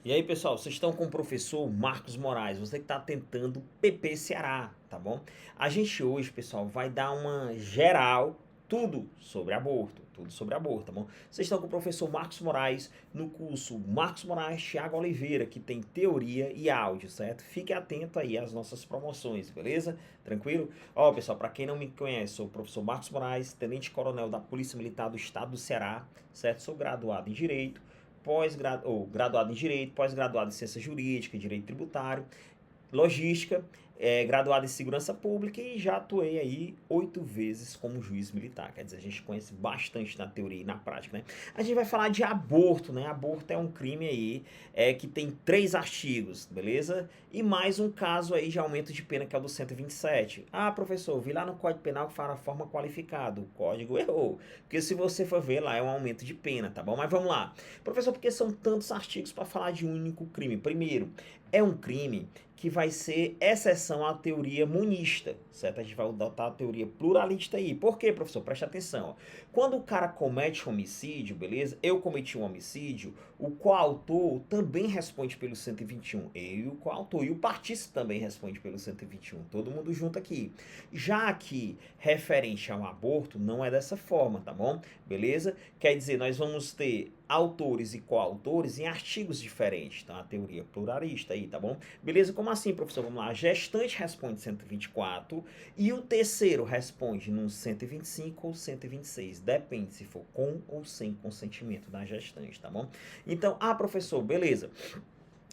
E aí, pessoal, vocês estão com o professor Marcos Moraes, você que está tentando PP Ceará, tá bom? A gente hoje, pessoal, vai dar uma geral, tudo sobre aborto, tá bom? Vocês estão com o professor Marcos Moraes no curso Marcos Moraes Thiago Oliveira, que tem teoria e áudio, certo? Fique atento aí às nossas promoções, beleza? Tranquilo? Ó, pessoal, para quem não me conhece, sou o professor Marcos Moraes, tenente-coronel da Polícia Militar do Estado do Ceará, certo? Sou graduado em Direito, graduado em Direito, pós-graduado em Ciência Jurídica, Direito Tributário, Logística, graduado em Segurança Pública e já atuei aí 8 vezes como juiz militar. Quer dizer, a gente conhece bastante na teoria e na prática, né? A gente vai falar de aborto, né? Aborto é um crime aí que tem 3 artigos, beleza? E mais um caso aí de aumento de pena que é o do 127. Ah, professor, vi lá no Código Penal que fala forma qualificada. O código errou. Porque se você for ver lá é um aumento de pena, tá bom? Mas vamos lá. Professor, por que são tantos artigos para falar de um único crime? Primeiro, é um crime que vai ser exceção à teoria monista, certo? A gente vai adotar a teoria pluralista aí. Por quê, professor? Preste atenção. Ó. Quando o cara comete homicídio, beleza? Eu cometi um homicídio, o coautor também responde pelo 121. Eu e o coautor. E o partícipe também responde pelo 121. Todo mundo junto aqui. Já aqui, referente ao aborto, não é dessa forma, tá bom? Beleza? Quer dizer, nós vamos ter autores e coautores em artigos diferentes, tá? A teoria pluralista aí, tá bom? Beleza? Como assim, professor? Vamos lá. A gestante responde 124 e o terceiro responde no 125 ou 126. Depende se for com ou sem consentimento da gestante, tá bom? Então, professor, beleza.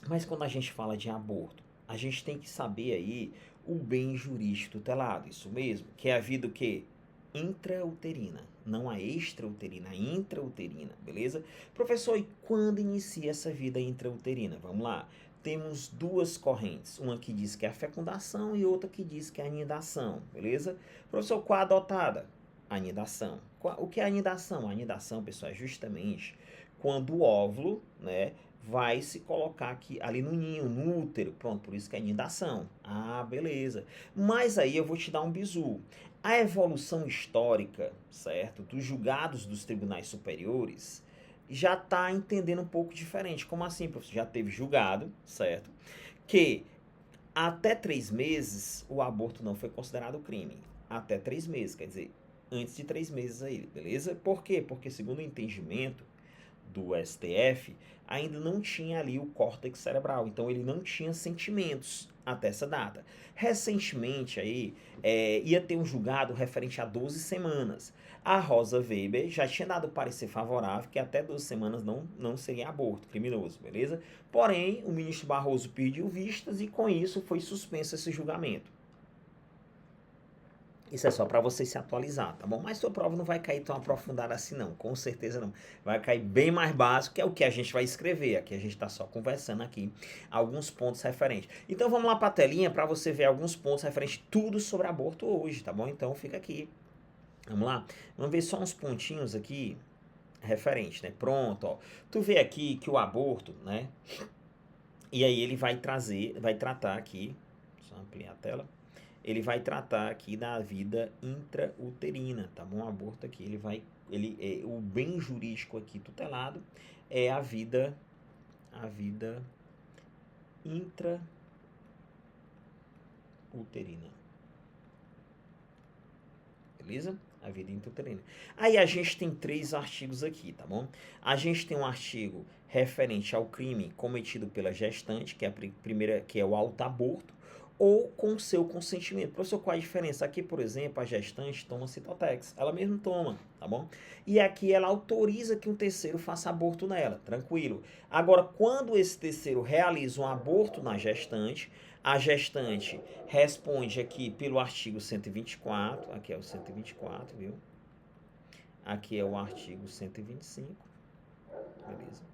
Mas quando a gente fala de aborto, a gente tem que saber aí o bem jurídico tutelado, isso mesmo, que é a vida o quê? Intrauterina, não a extrauterina, a intrauterina, beleza? Professor, e quando inicia essa vida intrauterina? Vamos lá. Temos duas correntes, uma que diz que é a fecundação e outra que diz que é a anidação, beleza? Professor, qual a adotada? A anidação. O que é a anidação? A anidação, pessoal, é justamente quando o óvulo, né, vai se colocar aqui ali no ninho, no útero. Pronto, por isso que é anidação. Ah, beleza. Mas aí eu vou te dar um bizu. A evolução histórica, certo, dos julgados dos tribunais superiores já está entendendo um pouco diferente. Como assim, professor? Já teve julgado, certo, que até 3 meses o aborto não foi considerado crime. Até 3 meses, quer dizer, antes de 3 meses aí, beleza? Por quê? Porque segundo o entendimento do STF, ainda não tinha ali o córtex cerebral, então ele não tinha sentimentos até essa data. Recentemente aí, ia ter um julgado referente a 12 semanas. A Rosa Weber já tinha dado parecer favorável que até 12 semanas não seria aborto criminoso, beleza? Porém, o ministro Barroso pediu vistas e com isso foi suspenso esse julgamento. Isso é só para você se atualizar, tá bom? Mas sua prova não vai cair tão aprofundada assim não, com certeza não. Vai cair bem mais básico, que é o que a gente vai escrever. Aqui a gente está só conversando aqui alguns pontos referentes. Então vamos lá para a telinha para você ver alguns pontos referentes tudo sobre aborto hoje, tá bom? Então fica aqui. Vamos lá? Vamos ver só uns pontinhos aqui referentes, né? Pronto, ó. Tu vê aqui que o aborto, né? E aí ele vai tratar aqui, só ampliar a tela, ele vai tratar aqui da vida intrauterina, tá bom? O aborto aqui, o bem jurídico aqui tutelado é a vida intrauterina, beleza? A vida intrauterina. Aí a gente tem 3 artigos aqui, tá bom? A gente tem um artigo referente ao crime cometido pela gestante, que é a primeira, que é o autoaborto, ou com seu consentimento. Professor, qual a diferença? Aqui, por exemplo, a gestante toma Citotex. Ela mesma toma, tá bom? E aqui ela autoriza que um terceiro faça aborto nela, tranquilo. Agora, quando esse terceiro realiza um aborto na gestante, a gestante responde aqui pelo artigo 124, aqui é o 124, viu? Aqui é o artigo 125, beleza?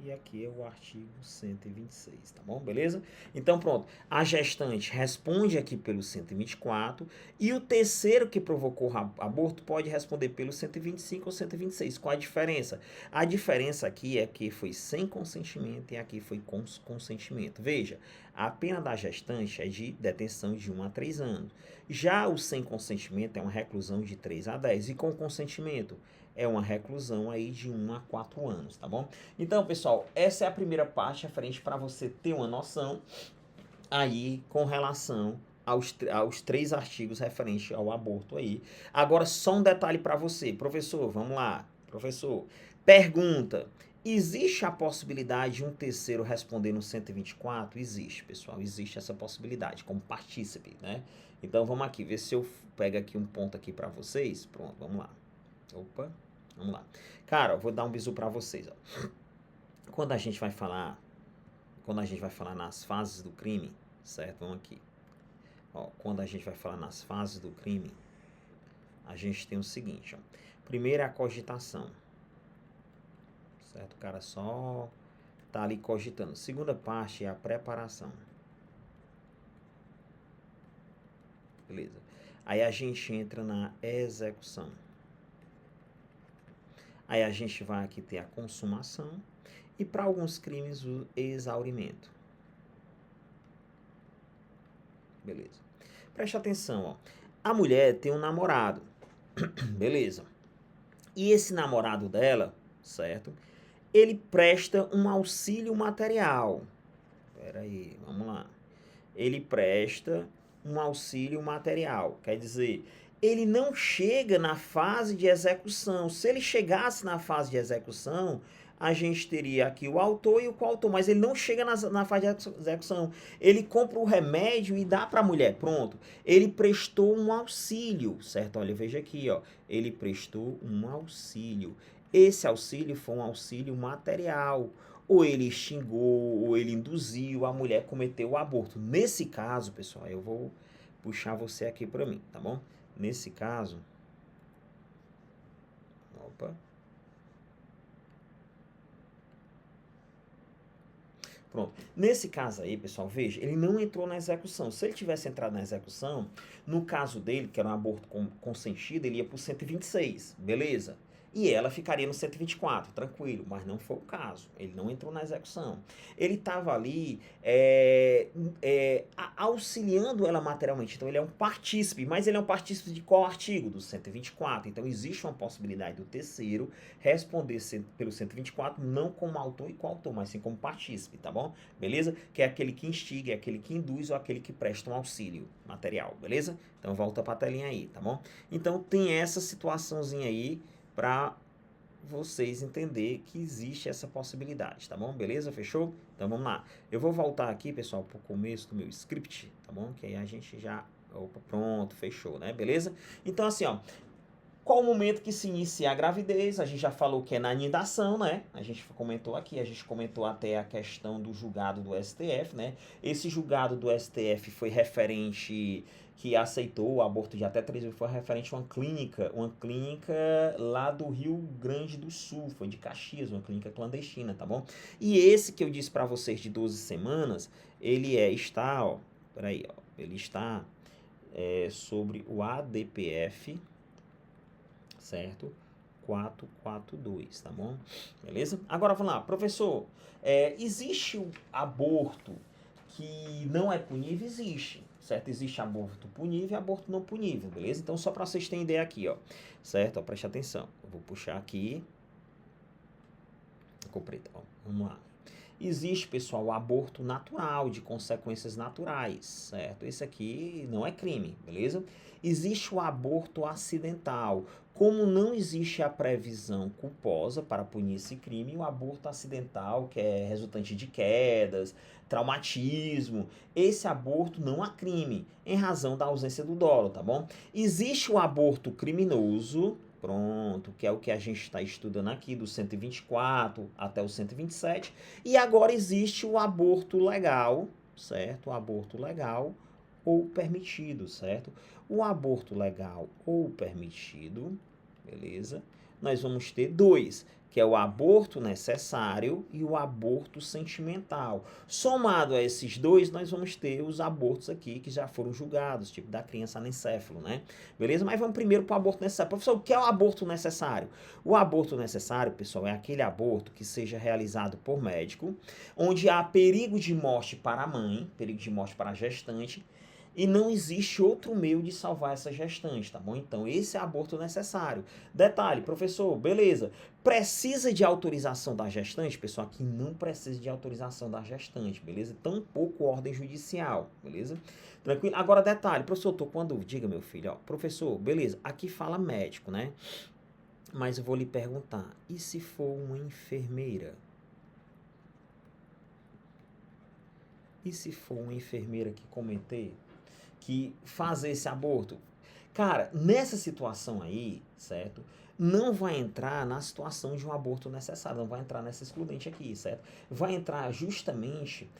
E aqui é o artigo 126, tá bom? Beleza? Então, pronto. A gestante responde aqui pelo 124 e o terceiro que provocou o aborto pode responder pelo 125 ou 126. Qual a diferença? A diferença aqui é que foi sem consentimento e aqui foi com consentimento. Veja, a pena da gestante é de detenção de 1 a 3 anos. Já o sem consentimento é uma reclusão de 3 a 10. E com consentimento é uma reclusão aí de 1 a 4 anos, tá bom? Então, pessoal, essa é a primeira parte referente para você ter uma noção aí com relação aos 3 artigos referentes ao aborto aí. Agora, só um detalhe para você, professor, vamos lá, professor. Pergunta: existe a possibilidade de um terceiro responder no 124? Existe, pessoal, existe essa possibilidade, como partícipe, né? Então, vamos aqui, ver se eu pego aqui um ponto aqui para vocês. Pronto, vamos lá. Opa, vamos lá. Cara, eu vou dar um bisu para vocês, ó. Quando a gente vai falar nas fases do crime, certo? Vamos aqui. Ó, quando a gente vai falar nas fases do crime, a gente tem o seguinte, ó. Primeiro é a cogitação, certo? O cara só tá ali cogitando. Segunda parte é a preparação. Beleza. Aí a gente entra na execução. Aí a gente vai aqui ter a consumação e para alguns crimes o exaurimento. Beleza. Preste atenção, ó. A mulher tem um namorado. Beleza. E esse namorado dela, certo? Ele presta um auxílio material. Espera aí, vamos lá. Ele presta um auxílio material. Quer dizer, ele não chega na fase de execução. Se ele chegasse na fase de execução, a gente teria aqui o autor e o coautor, mas ele não chega na fase de execução. Ele compra o remédio e dá para a mulher, pronto. Ele prestou um auxílio, certo? Olha, veja aqui, ó. Ele prestou um auxílio. Esse auxílio foi um auxílio material. Ou ele xingou, ou ele induziu a mulher a cometer o aborto. Nesse caso, pessoal, eu vou puxar você aqui para mim, tá bom? Nesse caso... Opa... Pronto. Nesse caso aí, pessoal, veja, ele não entrou na execução. Se ele tivesse entrado na execução, no caso dele, que era um aborto consentido, ele ia para o 126, beleza? E ela ficaria no 124, tranquilo, mas não foi o caso. Ele não entrou na execução. Ele estava ali auxiliando ela materialmente. Então, ele é um partícipe, mas ele é um partícipe de qual artigo? Do 124. Então, existe uma possibilidade do terceiro responder pelo 124, não como autor e coautor, mas sim como partícipe, tá bom? Beleza? Que é aquele que instiga, é aquele que induz ou aquele que presta um auxílio material, beleza? Então, volta para a telinha aí, tá bom? Então, tem essa situaçãozinha aí para vocês entender que existe essa possibilidade, tá bom? Beleza? Fechou? Então vamos lá. Eu vou voltar aqui, pessoal, pro começo do meu script, tá bom? Que aí a gente já... Opa, pronto, fechou, né? Beleza? Então assim, ó, qual o momento que se inicia a gravidez? A gente já falou que é na anidação, né? A gente comentou aqui, a gente comentou até a questão do julgado do STF, né? Esse julgado do STF foi referente, que aceitou o aborto de até 3 vezes, foi referente a uma clínica lá do Rio Grande do Sul, foi de Caxias, uma clínica clandestina, tá bom? E esse que eu disse para vocês de 12 semanas, ele está, ó, peraí, ó, ele está sobre o ADPF, certo? 442, tá bom? Beleza? Agora vamos lá, professor, existe o aborto que não é punível? Existe, certo? Existe aborto punível e aborto não punível, beleza? Então, só para vocês terem ideia aqui, ó, certo? Ó, preste atenção, eu vou puxar aqui, comprei, tá bom? Vamos lá. Existe, pessoal, o aborto natural, de consequências naturais, certo? Esse aqui não é crime, beleza? Existe o aborto acidental. Como não existe a previsão culposa para punir esse crime, o aborto acidental, que é resultante de quedas, traumatismo, esse aborto não há crime, em razão da ausência do dolo, tá bom? Existe o aborto criminoso, pronto, que é o que a gente está estudando aqui, do 124 até o 127. E agora existe o aborto legal, certo? O aborto legal ou permitido, certo? O aborto legal ou permitido, beleza? Nós vamos ter 2, que é o aborto necessário e o aborto sentimental. Somado a esses 2, nós vamos ter os abortos aqui que já foram julgados, tipo da criança anencefalo, né? Beleza? Mas vamos primeiro para o aborto necessário. Professor, o que é o aborto necessário? O aborto necessário, pessoal, é aquele aborto que seja realizado por médico, onde há perigo de morte para a mãe, perigo de morte para a gestante, e não existe outro meio de salvar essa gestante, tá bom? Então, esse é aborto necessário. Detalhe, professor, beleza. Precisa de autorização da gestante? Pessoal, aqui não precisa de autorização da gestante, beleza? Tampouco ordem judicial, beleza? Tranquilo? Agora, detalhe, professor, tô com uma dúvida. Diga, meu filho, ó. Professor, beleza, aqui fala médico, né? Mas eu vou lhe perguntar, e se for uma enfermeira? E se for uma enfermeira que comentei que fazer esse aborto? Cara, nessa situação aí, certo? Não vai entrar na situação de um aborto necessário, não vai entrar nessa excludente aqui, certo? Vai entrar justamente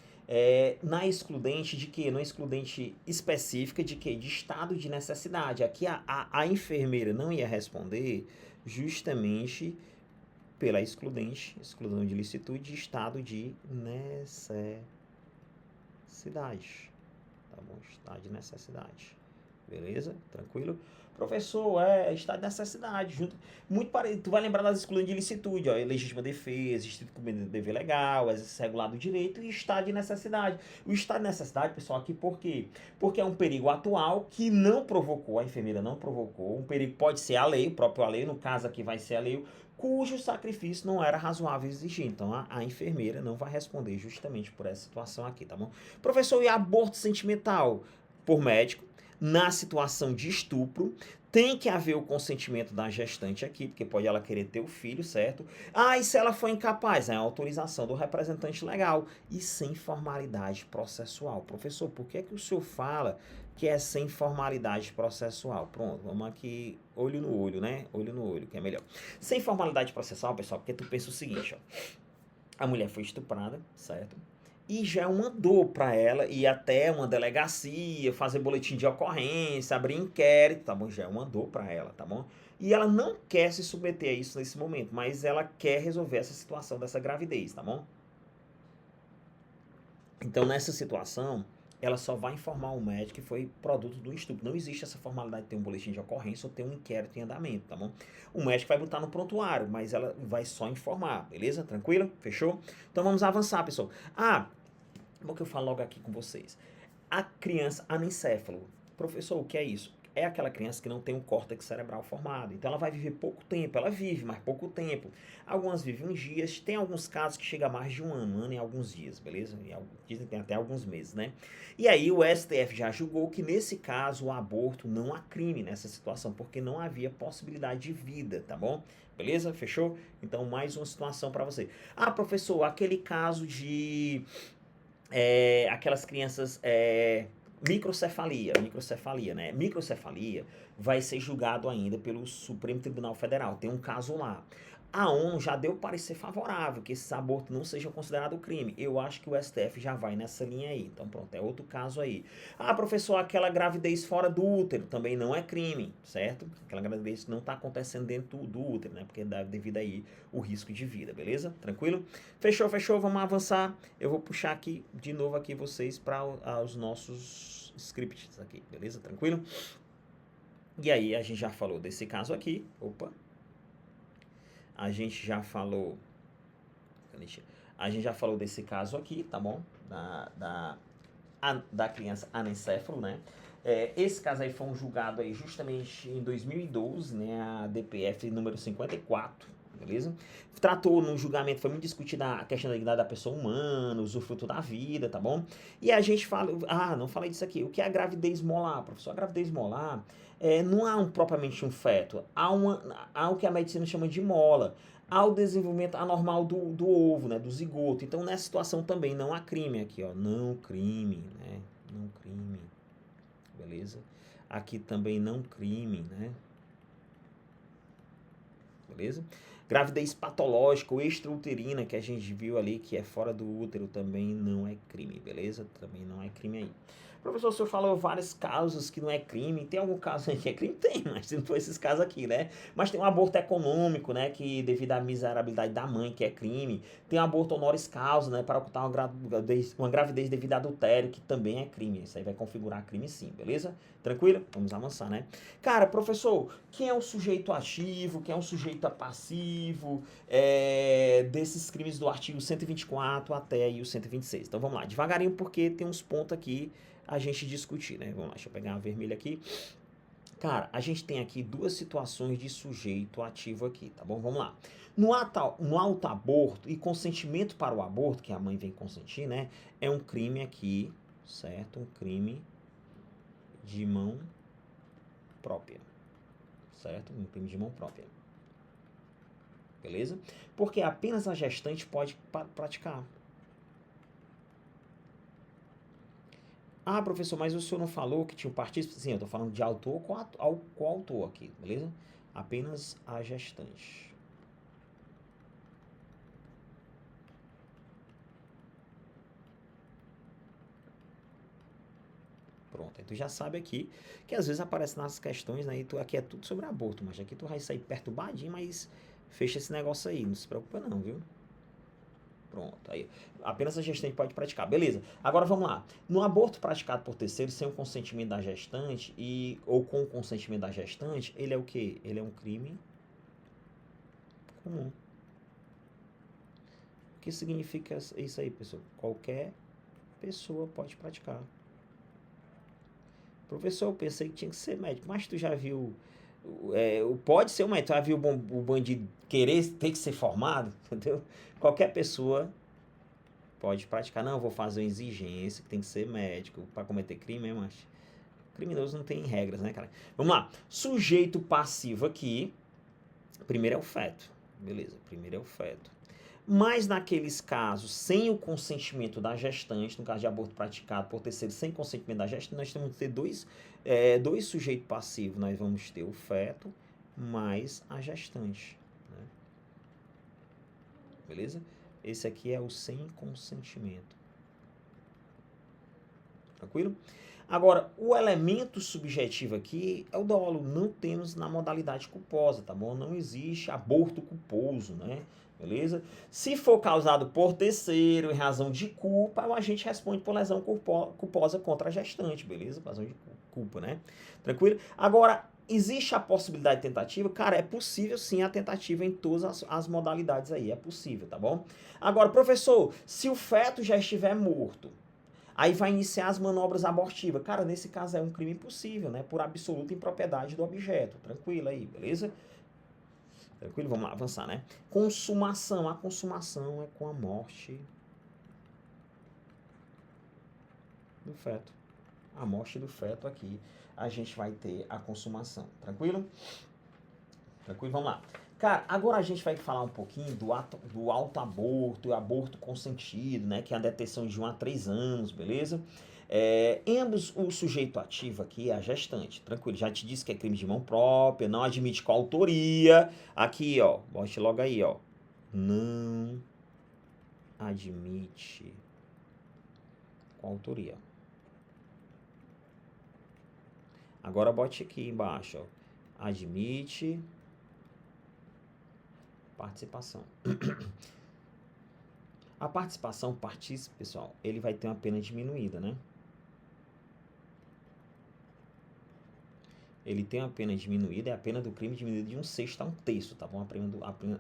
na excludente de quê? Na excludente específica de quê? De estado de necessidade. Aqui a enfermeira não ia responder justamente pela exclusão de licitude de estado de necessidade. Tá bom? Estado de necessidade. Beleza? Tranquilo? Professor, estado de necessidade. Muito parecido. Tu vai lembrar das exclusões de licitude, ó. Legítima defesa, estrito dever legal, exercício regular do direito e estado de necessidade. O estado de necessidade, pessoal, aqui por quê? Porque é um perigo atual que não provocou, a enfermeira não provocou. Um perigo pode ser alheio, o próprio alheio, no caso aqui vai ser alheio, cujo sacrifício não era razoável exigir. Então, a enfermeira não vai responder justamente por essa situação aqui, tá bom? Professor, e aborto sentimental? Por médico, na situação de estupro, tem que haver o consentimento da gestante aqui, porque pode ela querer ter o filho, certo? Ah, e se ela for incapaz? É a autorização do representante legal e sem formalidade processual. Professor, por que é que o senhor fala que é sem formalidade processual? Pronto, vamos aqui, olho no olho, né? Olho no olho, que é melhor. Sem formalidade processual, pessoal, porque tu pensa o seguinte, ó. A mulher foi estuprada, certo? E já mandou para ela ir até uma delegacia, fazer boletim de ocorrência, abrir inquérito, tá bom? Já mandou para ela, tá bom? E ela não quer se submeter a isso nesse momento, mas ela quer resolver essa situação dessa gravidez, tá bom? Então, nessa situação, ela só vai informar o médico que foi produto do estupro. Não existe essa formalidade de ter um boletim de ocorrência ou ter um inquérito em andamento, tá bom? O médico vai botar no prontuário, mas ela vai só informar, beleza? Tranquilo? Fechou? Então, vamos avançar, pessoal. Como que eu falo logo aqui com vocês? A criança anencéfalo. Professor, o que é isso? É aquela criança que não tem um córtex cerebral formado. Então ela vai viver pouco tempo. Ela vive, mas pouco tempo. Algumas vivem uns dias. Tem alguns casos que chega a mais de um ano e alguns dias, beleza? Dizem que tem até alguns meses, né? E aí o STF já julgou que nesse caso o aborto não há crime nessa situação, porque não havia possibilidade de vida, tá bom? Beleza? Fechou? Então mais uma situação para você. Ah, professor, aquele caso de aquelas crianças microcefalia, né? Microcefalia vai ser julgado ainda pelo Supremo Tribunal Federal. Tem um caso lá. A ONU já deu parecer favorável que esses abortos não sejam considerados crime. Eu acho que o STF já vai nessa linha aí. Então, pronto, é outro caso aí. Ah, professor, aquela gravidez fora do útero também não é crime, certo? Aquela gravidez que não está acontecendo dentro do útero, né? Porque dá devido aí o risco de vida, beleza? Tranquilo? Fechou, fechou. Vamos avançar. Eu vou puxar aqui de novo aqui vocês para os nossos scripts aqui, beleza? Tranquilo? E aí, a gente já falou desse caso aqui. Opa. A gente já falou desse caso aqui, tá bom? Da criança anencéfalo, né? Esse caso aí foi um julgado aí justamente em 2012, né? A DPF número 54, beleza? Tratou no julgamento, foi muito discutida a questão da dignidade da pessoa humana, usufruto da vida, tá bom? E a gente fala... não falei disso aqui. O que é a gravidez molar, professor? A gravidez molar... não há propriamente um feto, há o que a medicina chama de mola, há o desenvolvimento anormal do ovo, né, do zigoto. Então, nessa situação também não há crime aqui, ó, não crime, né, não crime, beleza? Aqui também não crime, né, beleza? Gravidez patológica ou extrauterina, que a gente viu ali, que é fora do útero, também não é crime, beleza? Também não é crime aí. Professor, o senhor falou vários casos que não é crime. Tem algum caso aí que é crime? Tem, mas não foi esses casos aqui, né? Mas tem um aborto econômico, né? Que devido à miserabilidade da mãe, que é crime. Tem um aborto honoris causa, né? Para ocultar uma gravidez devido a adultério, que também é crime. Isso aí vai configurar crime sim, beleza? Tranquilo? Vamos avançar, né? Cara, professor, quem é o sujeito ativo? Quem é o sujeito passivo? Desses crimes do artigo 124 até aí o 126. Então vamos lá, devagarinho, porque tem uns pontos aqui a gente discutir, né? Vamos lá, deixa eu pegar uma vermelha aqui. Cara, a gente tem aqui duas situações de sujeito ativo aqui, tá bom? Vamos lá. No autoaborto e consentimento para o aborto, que a mãe vem consentir, né? É um crime aqui, certo? Um crime de mão própria, certo? Um crime de mão própria. Beleza? Porque apenas a gestante pode praticar. Ah, professor, mas o senhor não falou que tinha um partícipe? Sim, eu estou falando de autor com coautor aqui, beleza? Apenas a gestante. Pronto, aí tu já sabe aqui que às vezes aparece nas questões, né? E tu, aqui é tudo sobre aborto, mas aqui tu vai sair perturbadinho, mas fecha esse negócio aí, não se preocupa não, viu? Pronto, aí apenas a gestante pode praticar, beleza. Agora vamos lá. No aborto praticado por terceiro sem o consentimento da gestante ou com o consentimento da gestante, ele é o quê? Ele é um crime comum. O que significa isso aí, pessoal? Qualquer pessoa pode praticar. Professor, eu pensei que tinha que ser médico, mas tu já viu... pode ser um médico, tu já viu o bandido ter que ser formado, entendeu? Qualquer pessoa pode praticar. Não, eu vou fazer uma exigência que tem que ser médico para cometer crime, mas criminoso não tem regras, né, cara? Vamos lá. Sujeito passivo aqui. Primeiro é o feto. Beleza, primeiro é o feto. Mas naqueles casos, sem o consentimento da gestante, no caso de aborto praticado por terceiro sem consentimento da gestante, nós temos que ter dois sujeitos passivos. Nós vamos ter o feto mais a gestante. Né? Beleza? Esse aqui é o sem consentimento. Tranquilo? Agora, o elemento subjetivo aqui é o dolo. Não temos na modalidade culposa, tá bom? Não existe aborto culposo, né? Beleza? Se for causado por terceiro em razão de culpa, o agente responde por lesão culposa contra a gestante, beleza? Por razão de culpa, né? Tranquilo? Agora, existe a possibilidade de tentativa? Cara, é possível sim a tentativa em todas as modalidades aí. É possível, tá bom? Agora, professor, se o feto já estiver morto, aí vai iniciar as manobras abortivas. Cara, nesse caso é um crime impossível, né? Por absoluta impropriedade do objeto. Tranquilo aí, beleza? Tranquilo? Vamos lá, avançar, né? Consumação. A consumação é com a morte do feto. A morte do feto aqui, a gente vai ter a consumação. Tranquilo? Tranquilo? Vamos lá. Cara, agora a gente vai falar um pouquinho do autoaborto e aborto consentido, né? Que é a detenção de 1 a 3 anos, beleza? Ambos, o sujeito ativo aqui é a gestante, tranquilo. Já te disse que é crime de mão própria, não admite coautoria. Aqui, ó, bote logo aí, ó. Não admite coautoria. Agora bote aqui embaixo, ó. Admite participação. A participação, partícipe, pessoal, ele vai ter uma pena diminuída, né? Ele tem uma pena diminuída, é a pena do crime diminuída de 1/6 a 1/3, tá bom?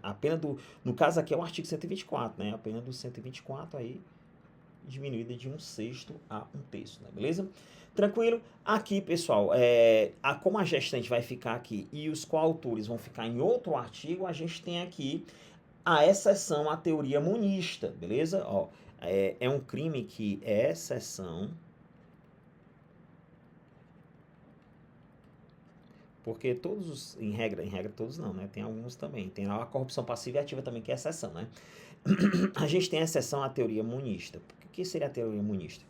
A pena do... No caso aqui é o artigo 124, né? A pena do 124 aí, diminuída de 1/6 a 1/3, né? Beleza? Tranquilo? Aqui, pessoal, como a gestante vai ficar aqui e os coautores vão ficar em outro artigo, a gente tem aqui a exceção à teoria monista, beleza? Ó, é um crime que é exceção, porque todos, em regra todos não, né? Tem alguns também. Tem a corrupção passiva e ativa também, que é exceção, né? A gente tem a exceção à teoria monista. O que seria a teoria monista?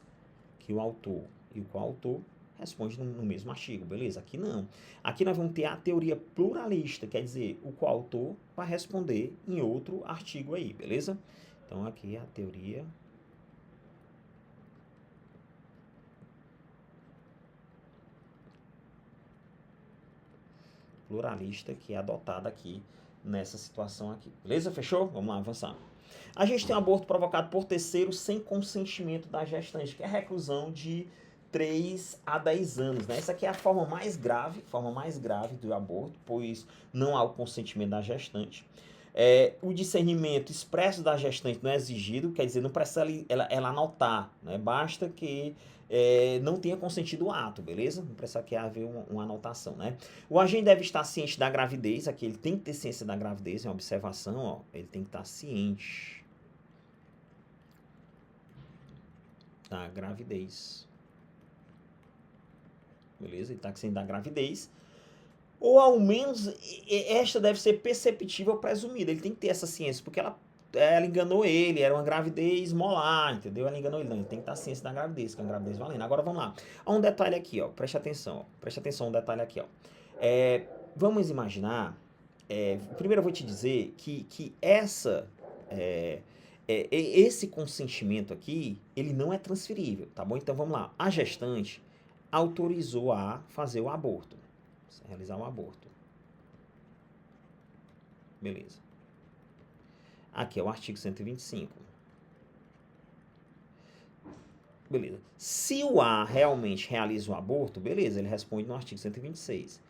Que o autor e o coautor respondem no mesmo artigo, beleza? Aqui não. Aqui nós vamos ter a teoria pluralista, quer dizer, o coautor vai responder em outro artigo aí, beleza? Então aqui é a teoria pluralista que é adotada aqui nessa situação aqui, beleza? Fechou? Vamos lá, avançar. A gente tem um aborto provocado por terceiro sem consentimento da gestante, que é a reclusão de 3 a 10 anos, né? Essa aqui é a forma mais grave do aborto, pois não há o consentimento da gestante. O discernimento expresso da gestante não é exigido, quer dizer, não precisa ela anotar, né? Basta que não tenha consentido o ato, beleza? Não precisa que haver uma anotação, né? O agente deve estar ciente da gravidez, aqui ele tem que ter ciência da gravidez, é uma observação, ó, ele tem que estar ciente da gravidez, beleza? Ele está ciente da gravidez, ou ao menos esta deve ser perceptível ou presumida, ele tem que ter essa ciência, porque ela enganou ele, era uma gravidez molar, entendeu? Ela enganou ele, não, ele tem que estar ciência da gravidez, que é uma gravidez valendo. Agora vamos lá, há um detalhe aqui, ó, preste atenção, um detalhe aqui, ó. Vamos imaginar, primeiro eu vou te dizer que esse consentimento aqui, ele não é transferível, tá bom? Então vamos lá, a gestante autorizou a fazer o aborto, realizar um aborto, beleza. Aqui é o artigo 125. Beleza. Se o A realmente realiza o aborto, beleza, ele responde no artigo 126.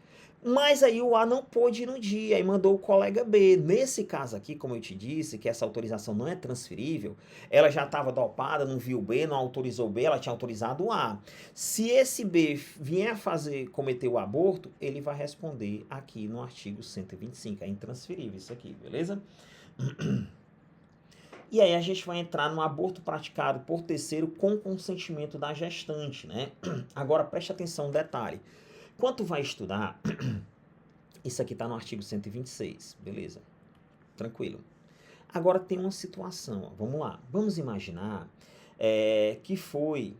Mas aí o A não pôde ir no dia e mandou o colega B. Nesse caso aqui, como eu te disse, que essa autorização não é transferível, ela já estava dopada, não viu o B, não autorizou o B, ela tinha autorizado o A. Se esse B vier cometer o aborto, ele vai responder aqui no artigo 125. É intransferível isso aqui, beleza? E aí a gente vai entrar no aborto praticado por terceiro com consentimento da gestante, né? Agora preste atenção, um detalhe. Quando tu vai estudar, isso aqui está no artigo 126, beleza? Tranquilo. Agora tem uma situação, ó, vamos lá. Vamos imaginar que foi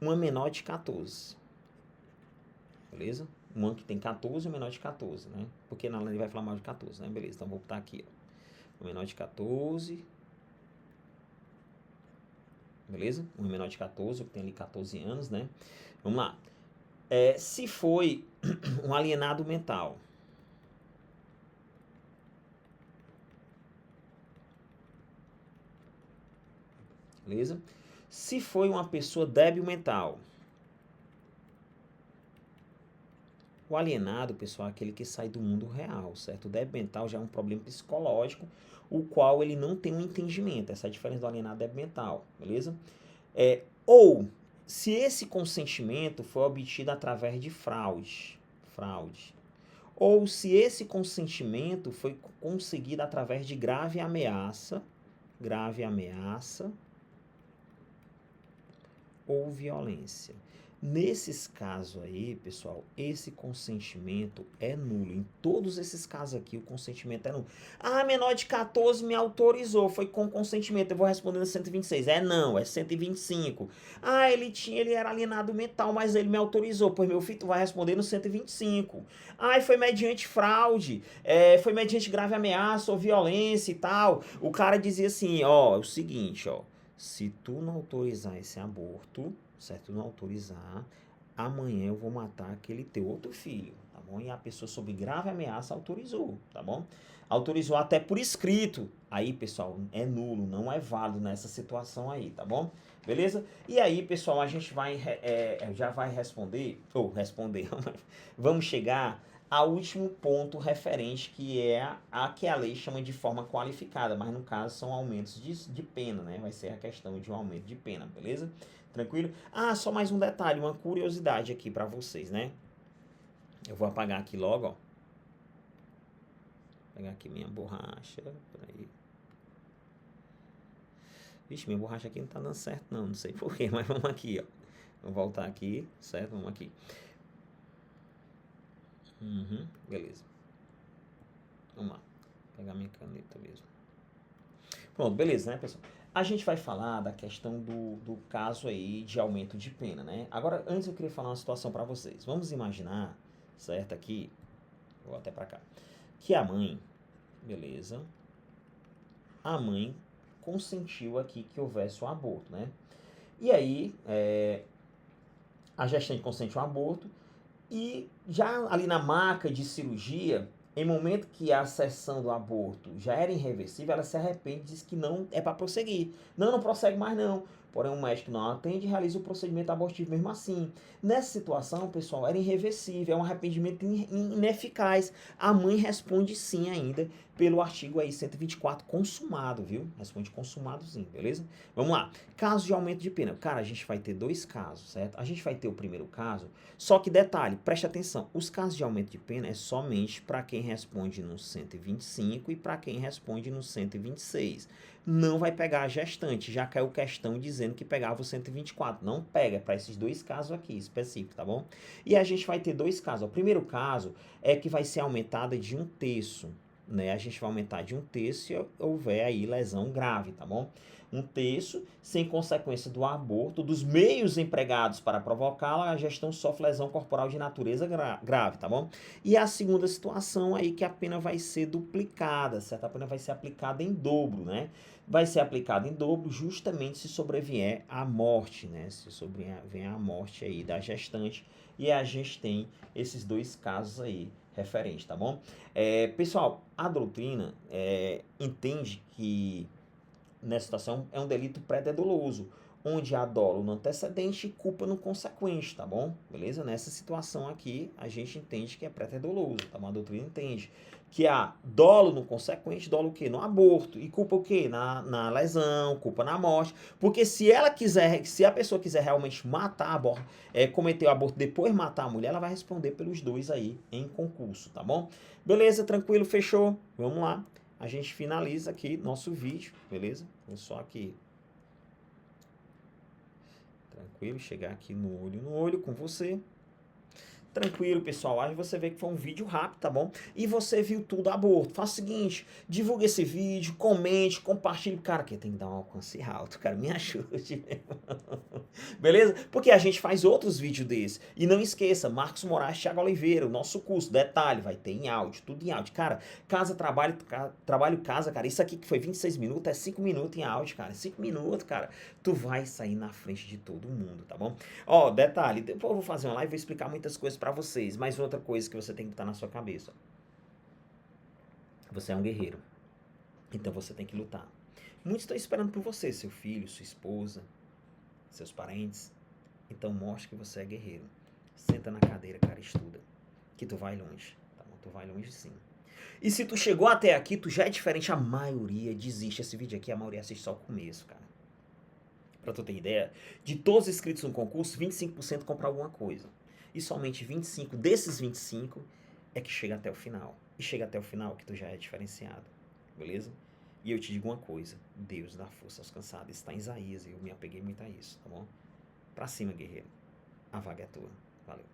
uma menor de 14, beleza? Uma que tem 14 e um menor de 14, né? Porque na lei vai falar mais de 14, né? Beleza, então vou botar aqui, ó. Um menor de 14, beleza? Um menor de 14, que tem ali 14 anos, né? Vamos lá. Se foi um alienado mental, beleza? Se foi uma pessoa débil mental, o alienado, pessoal, é aquele que sai do mundo real, certo? O débil mental já é um problema psicológico, o qual ele não tem um entendimento. Essa é a diferença do alienado débil mental, beleza? Ou, se esse consentimento foi obtido através de fraude, ou se esse consentimento foi conseguido através de grave ameaça ou violência. Nesses casos aí, pessoal, esse consentimento é nulo. Em todos esses casos aqui, o consentimento é nulo. Ah, menor de 14 me autorizou, foi com consentimento. Eu vou responder no 126. Não, é 125. Ah, ele era alienado mental, mas ele me autorizou. Pois, meu filho, tu vai responder no 125. Ah, foi mediante fraude, foi mediante grave ameaça ou violência e tal. O cara dizia assim, ó, o seguinte, ó. Se tu não autorizar esse aborto, certo? Tu não autorizar, amanhã eu vou matar aquele teu outro filho, tá bom? E a pessoa sob grave ameaça autorizou, tá bom? Autorizou até por escrito. Aí, pessoal, é nulo, não é válido nessa situação aí, tá bom? Beleza? E aí, pessoal, a gente vai já vai responder, vamos chegar ao último ponto referente, que é que a lei chama de forma qualificada, mas no caso são aumentos de pena, né? Vai ser a questão de um aumento de pena, beleza? Tranquilo? Ah, só mais um detalhe, uma curiosidade aqui pra vocês, né? Eu vou apagar aqui logo, ó. Vou pegar aqui minha borracha, peraí. Vixe, minha borracha aqui não tá dando certo não sei porquê, mas vamos aqui, ó. Vou voltar aqui, certo? Vamos aqui. Beleza. Vamos lá. Vou pegar minha caneta mesmo. Pronto, beleza, né, pessoal? A gente vai falar da questão do caso aí de aumento de pena, né? Agora, antes eu queria falar uma situação para vocês. Vamos imaginar, certo, aqui, vou até para cá, que a mãe, beleza, a mãe consentiu aqui que houvesse um aborto, né? E aí, a gestante consente um aborto e já ali na maca de cirurgia, em momento que a sessão do aborto já era irreversível, ela se arrepende e diz que não é para prosseguir. Não prossegue mais não, porém o médico não atende e realiza o procedimento abortivo mesmo assim. Nessa situação, pessoal, era irreversível, é um arrependimento ineficaz. A mãe responde sim ainda pelo artigo aí 124 consumado, viu? Responde consumado sim, beleza? Vamos lá. Caso de aumento de pena. Cara, a gente vai ter dois casos, certo? A gente vai ter o primeiro caso, só que detalhe, preste atenção, os casos de aumento de pena é somente para quem responde no 125 e para quem responde no 126. Não vai pegar a gestante, já caiu questão dizendo que pegava o 124. Não pega, para esses dois casos aqui específicos, tá bom? E a gente vai ter dois casos. O primeiro caso é que vai ser aumentada de 1/3, né? A gente vai aumentar de 1/3 se houver aí lesão grave, tá bom? 1/3 sem consequência do aborto, dos meios empregados para provocá-la, a gestão sofre lesão corporal de natureza grave, tá bom? E a segunda situação aí que a pena vai ser duplicada, certo? A pena vai ser aplicada em dobro, né? Vai ser aplicada em dobro justamente se sobrevier a morte, né? Se sobrevier a morte aí da gestante. E a gente tem esses dois casos aí referentes, tá bom? Pessoal, a doutrina entende que nessa situação é um delito pré-doloso, onde há dolo no antecedente e culpa no consequente, tá bom? Beleza? Nessa situação aqui, a gente entende que é pré-doloso, tá bom? A doutrina entende que há dolo no consequente, dolo o quê? No aborto. E culpa o quê? Na lesão, culpa na morte. Porque se a pessoa quiser realmente matar, cometer o aborto depois matar a mulher, ela vai responder pelos dois aí em concurso, tá bom? Beleza, tranquilo, fechou? Vamos lá. A gente finaliza aqui nosso vídeo, beleza? Vou só aqui, tranquilo, chegar aqui no olho com você. Tranquilo, pessoal. Aí você vê que foi um vídeo rápido, tá bom? E você viu tudo aborto. Faça o seguinte, divulgue esse vídeo, comente, compartilhe. Cara, que tem que dar um alcance alto, cara. Me ajude. Beleza? Porque a gente faz outros vídeos desses. E não esqueça, Marcos Moraes, Thiago Oliveira, o nosso curso. Detalhe, vai ter em áudio, tudo em áudio. Cara, trabalho, casa, cara. Isso aqui que foi 26 minutos, é 5 minutos em áudio, cara. 5 minutos, cara. Tu vai sair na frente de todo mundo, tá bom? Ó, detalhe, depois eu vou fazer uma live e vou explicar muitas coisas pra vocês. Mas outra coisa que você tem que botar na sua cabeça. Você é um guerreiro. Então você tem que lutar. Muitos estão esperando por você, seu filho, sua esposa, seus parentes. Então mostre que você é guerreiro. Senta na cadeira, cara, estuda. Que tu vai longe, tá bom? Tu vai longe sim. E se tu chegou até aqui, tu já é diferente. A maioria desiste. Esse vídeo aqui, a maioria assiste só o começo, cara. Pra tu ter ideia, de todos os inscritos no concurso, 25% compra alguma coisa. E somente 25 desses 25 é que chega até o final. E chega até o final que tu já é diferenciado. Beleza? E eu te digo uma coisa. Deus dá força aos cansados. Isso tá em Isaías. E eu me apeguei muito a isso, tá bom? Pra cima, guerreiro. A vaga é tua. Valeu.